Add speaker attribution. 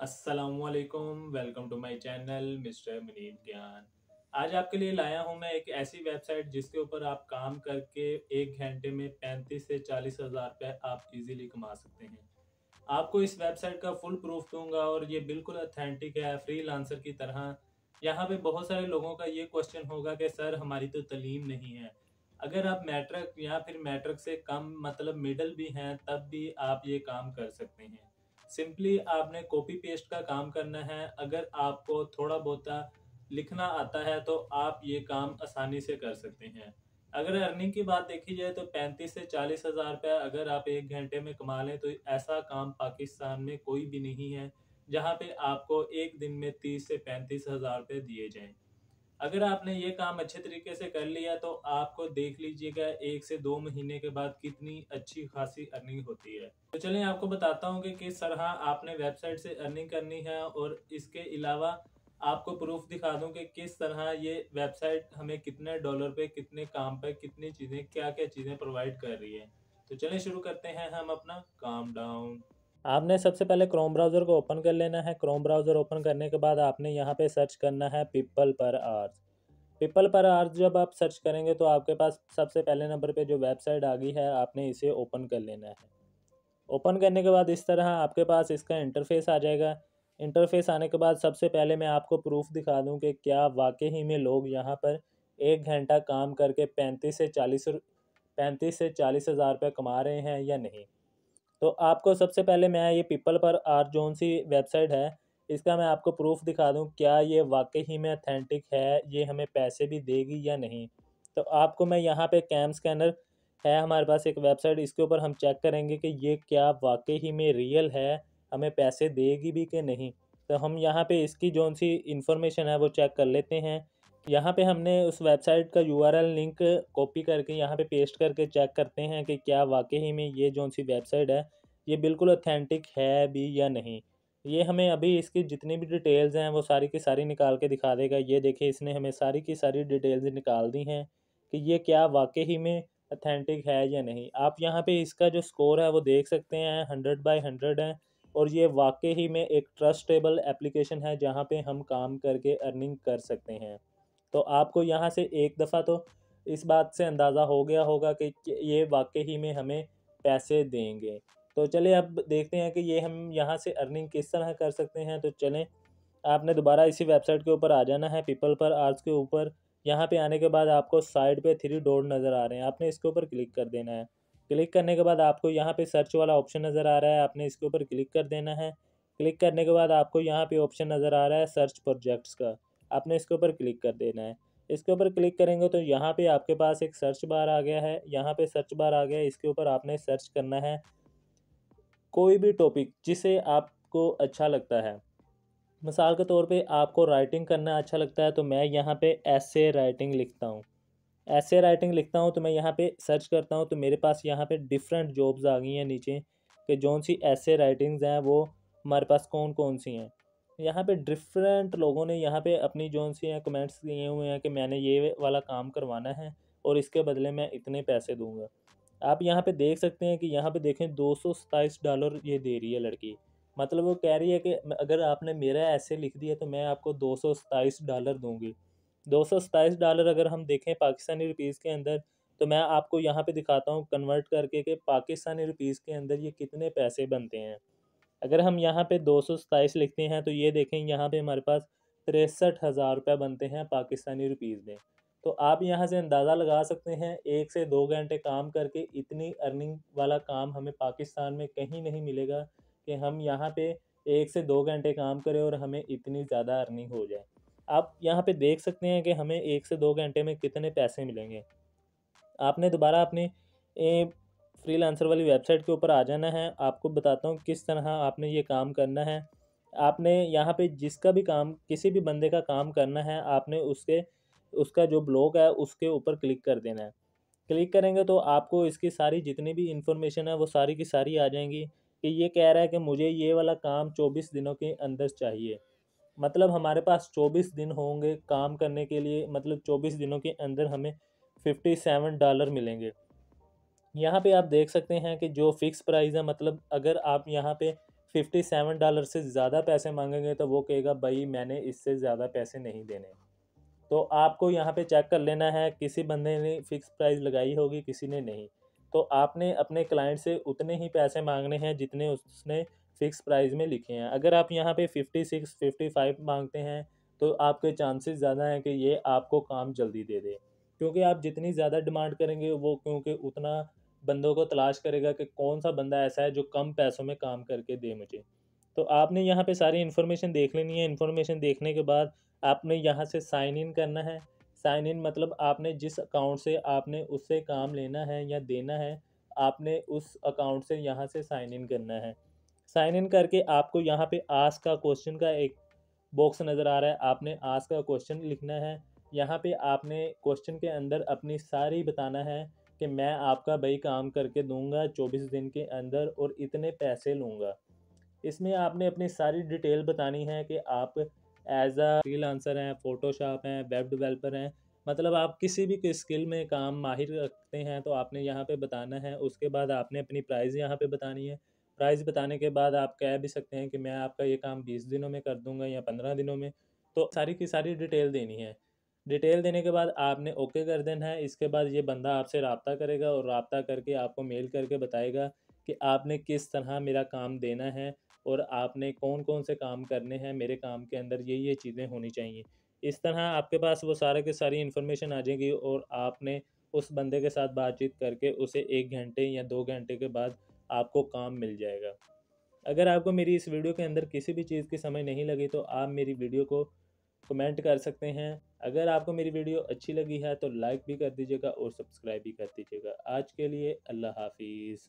Speaker 1: अस्सलामुअलैकुम, welcome to my channel mister Munib Gyan. आज आपके लिए लाया हूं मैं एक ऐसी वेबसाइट जिसके ऊपर आप काम करके 1 घंटे में 35 से 40 हज़ार रुपये आप इजीली कमा सकते हैं। आपको इस वेबसाइट का फुल प्रूफ दूंगा और ये बिल्कुल ऑथेंटिक है, फ्रीलांसर की तरह। यहाँ पे बहुत सारे लोगों का ये क्वेश्चन होगा कि सर हमारी तो तलीम नहीं है। अगर आप मैट्रिक या फिर मैट्रिक से कम मतलब मिडल भी हैं तब भी आप ये काम कर सकते हैं। सिंपली आपने कॉपी पेस्ट का काम करना है। अगर आपको थोड़ा बहुत लिखना आता है तो आप ये काम आसानी से कर सकते हैं। अगर अर्निंग की बात देखी जाए तो 35 से 40 हज़ार रुपये अगर आप 1 घंटे में कमा लें तो ऐसा काम पाकिस्तान में कोई भी नहीं है जहां पे आपको एक दिन में 30 से 35 हज़ार रुपये दिए जाएं। अगर आपने ये काम अच्छे तरीके से कर लिया तो आपको देख लीजिएगा 1 से 2 महीने के बाद कितनी अच्छी खासी अर्निंग होती है। तो चलिए आपको बताता हूँ कि किस तरह आपने वेबसाइट से अर्निंग करनी है और इसके अलावा आपको प्रूफ दिखा दूं कि किस तरह ये वेबसाइट हमें कितने डॉलर पे कितने काम पे कितनी चीज़ें क्या क्या चीज़ें प्रोवाइड कर रही है। तो चलिए शुरू करते हैं हम अपना काम डाउन। आपने सबसे पहले क्रोम ब्राउज़र को ओपन कर लेना है। क्रोम ब्राउज़र ओपन करने के बाद आपने यहाँ पे सर्च करना है पीपल पर आवर्स। पीपल पर आवर्स जब आप सर्च करेंगे तो आपके पास सबसे पहले नंबर पे जो वेबसाइट आ गई है आपने इसे ओपन कर लेना है। ओपन करने के बाद इस तरह आपके पास इसका इंटरफेस आ जाएगा। इंटरफेस आने के बाद सबसे पहले मैं आपको प्रूफ दिखा दूं कि क्या वाकई ही में लोग यहाँ पर 1 घंटा काम करके 35 से 40 हज़ार रुपये कमा रहे हैं या नहीं। तो आपको सबसे पहले मैं ये पीपल पर आर जोन सी वेबसाइट है इसका मैं आपको प्रूफ दिखा दूं क्या ये वाकई ही में अथेंटिक है, ये हमें पैसे भी देगी या नहीं। तो आपको मैं यहाँ पे कैम स्कैनर है हमारे पास एक वेबसाइट, इसके ऊपर हम चेक करेंगे कि ये क्या वाकई ही में रियल है, हमें पैसे देगी भी कि नहीं। तो हम यहाँ पे इसकी जोन सी इंफॉर्मेशन है वो चेक कर लेते हैं। यहाँ पे हमने उस वेबसाइट का यूआरएल लिंक कॉपी करके यहाँ पे पेस्ट करके चेक करते हैं कि क्या वाकई ही में ये जोन सी वेबसाइट है ये बिल्कुल ऑथेंटिक है भी या नहीं। ये हमें अभी इसकी जितनी भी डिटेल्स हैं वो सारी की सारी निकाल के दिखा देगा। ये देखिए इसने हमें सारी की सारी डिटेल्स निकाल दी हैं कि ये क्या वाकई ही में अथेंटिक है या नहीं। आप यहाँ पे इसका जो स्कोर है वो देख सकते हैं 100/100 है और ये वाकई ही में एक ट्रस्टेबल एप्लीकेशन है जहाँ पे हम काम करके अर्निंग कर सकते हैं। तो आपको यहाँ से एक दफ़ा तो इस बात से अंदाज़ा हो गया होगा कि ये वाकई ही में हमें पैसे देंगे। तो चलिए अब देखते हैं कि ये हम यहाँ से अर्निंग किस तरह कर सकते हैं। तो चलें आपने दोबारा इसी वेबसाइट के ऊपर आ जाना है पीपल पर आर्ट्स के ऊपर। यहाँ पे आने के बाद आपको साइड पे 3 डॉट नज़र आ रहे हैं, आपने इसके ऊपर क्लिक कर देना है। क्लिक करने के बाद आपको यहाँ पे सर्च वाला ऑप्शन नज़र आ रहा है, आपने इसके ऊपर क्लिक कर देना है। क्लिक करने के बाद आपको यहाँ पे ऑप्शन नज़र आ रहा है सर्च प्रोजेक्ट्स का, आपने इसके ऊपर क्लिक कर देना है। इसके ऊपर क्लिक करेंगे तो यहाँ पे आपके पास एक सर्च बार आ गया है, यहाँ पे सर्च बार आ गया है, इसके ऊपर आपने सर्च करना है कोई भी टॉपिक जिसे आपको अच्छा लगता है। मिसाल के तौर पे आपको राइटिंग करना अच्छा लगता है तो मैं यहाँ पे ऐसे राइटिंग लिखता हूँ। ऐसे राइटिंग लिखता हूँ तो मैं यहाँ पे सर्च करता हूँ तो मेरे पास यहाँ पे डिफरेंट जॉब्स आ गई हैं नीचे कि जौन सी ऐसे राइटिंग्स हैं वो हमारे पास कौन कौन सी हैं। यहाँ पे डिफरेंट लोगों ने यहाँ पे अपनी जौन सी हैं कमेंट्स दिए हुए हैं कि मैंने ये वाला काम करवाना है और इसके बदले मैं इतने पैसे दूंगा। आप यहाँ पे देख सकते हैं कि यहाँ पे देखें $227 ये दे रही है लड़की। मतलब वो कह रही है कि अगर आपने मेरा ऐसे लिख दिया तो मैं आपको $227 दूंगी। $227 अगर हम देखें पाकिस्तानी रुपीज़ के अंदर तो मैं आपको यहाँ पे दिखाता हूँ कन्वर्ट करके कि पाकिस्तानी रुपीज़ के अंदर ये कितने पैसे बनते हैं। अगर हम यहाँ पे 227 लिखते हैं तो ये देखें यहाँ पे हमारे पास 63,000 रुपये बनते हैं पाकिस्तानी रुपीज़ में। तो आप यहाँ से अंदाज़ा लगा सकते हैं 1 से 2 घंटे काम करके इतनी अर्निंग वाला काम हमें पाकिस्तान में कहीं नहीं मिलेगा कि हम यहाँ पे 1 से 2 घंटे काम करें और हमें इतनी ज़्यादा अर्निंग हो जाए। आप यहाँ पे देख सकते हैं कि हमें 1 से 2 घंटे में कितने पैसे मिलेंगे। आपने दोबारा अपनी फ्रीलांसर वाली वेबसाइट के ऊपर आ जाना है। आपको बताता हूँ किस तरह आपने ये काम करना है। आपने यहाँ पे जिसका भी काम किसी भी बंदे का काम करना है आपने उसका जो ब्लॉग है उसके ऊपर क्लिक कर देना है। क्लिक करेंगे तो आपको इसकी सारी जितनी भी इंफॉर्मेशन है वो सारी की सारी आ जाएंगी कि ये कह रहा है कि मुझे ये वाला काम 24 दिनों के अंदर चाहिए। मतलब हमारे पास 24 दिन होंगे काम करने के लिए, मतलब 24 दिनों के अंदर हमें $57 मिलेंगे। यहाँ पे आप देख सकते हैं कि जो फ़िक्स प्राइस है, मतलब अगर आप यहाँ पे $57 से ज़्यादा पैसे मांगेंगे तो वो कहेगा भाई मैंने इससे ज़्यादा पैसे नहीं देने। तो आपको यहाँ पे चेक कर लेना है, किसी बंदे ने फ़िक्स प्राइस लगाई होगी, किसी ने नहीं। तो आपने अपने क्लाइंट से उतने ही पैसे मांगने हैं जितने उसने फ़िक्स प्राइस में लिखे हैं। अगर आप यहाँ पे 56, 55 मांगते हैं तो आपके चांसेस ज़्यादा हैं कि ये आपको काम जल्दी दे दे, क्योंकि आप जितनी ज़्यादा डिमांड करेंगे वो क्योंकि उतना बंदों को तलाश करेगा कि कौन सा बंदा ऐसा है जो कम पैसों में काम करके दे मुझे। तो आपने यहाँ पे सारी इन्फॉर्मेशन देख लेनी है। इन्फॉर्मेशन देखने के बाद आपने यहाँ से साइन इन करना है। साइन इन मतलब आपने जिस अकाउंट से आपने उससे काम लेना है या देना है, आपने उस अकाउंट से यहाँ से साइन इन करना है। साइन इन करके आपको यहाँ पे आस्क का क्वेश्चन का एक बॉक्स नज़र आ रहा है, आपने आस्क का क्वेश्चन लिखना है। यहाँ पे आपने क्वेश्चन के अंदर अपनी सारी बताना है कि मैं आपका भाई काम करके दूंगा 24 दिन के अंदर और इतने पैसे लूँगा। इसमें आपने अपनी सारी डिटेल बतानी है कि आप एज अ फ्रीलांसर हैं, फ़ोटोशॉप हैं, वेब डेवलपर हैं, मतलब आप किसी भी स्किल में काम माहिर रखते हैं तो आपने यहाँ पे बताना है। उसके बाद आपने अपनी प्राइस यहाँ पे बतानी है। प्राइस बताने के बाद आप कह भी सकते हैं कि मैं आपका ये काम 20 दिनों में कर दूंगा या 15 दिनों में। तो सारी की सारी डिटेल देनी है। डिटेल देने के बाद आपने ओके कर देना है। इसके बाद ये बंदा आपसे रब्ता करेगा और रब्ता करके आपको मेल करके बताएगा कि आपने किस तरह मेरा काम देना है और आपने कौन कौन से काम करने हैं, मेरे काम के अंदर ये चीज़ें होनी चाहिए। इस तरह आपके पास वो सारे के सारी इन्फॉर्मेशन आ जाएगी और आपने उस बंदे के साथ बातचीत करके उसे 1 घंटे या 2 घंटे के बाद आपको काम मिल जाएगा। अगर आपको मेरी इस वीडियो के अंदर किसी भी चीज़ की समझ नहीं लगी तो आप मेरी वीडियो को कमेंट कर सकते हैं। अगर आपको मेरी वीडियो अच्छी लगी है तो लाइक भी कर दीजिएगा और सब्सक्राइब भी कर दीजिएगा। आज के लिए अल्लाह हाफिज़।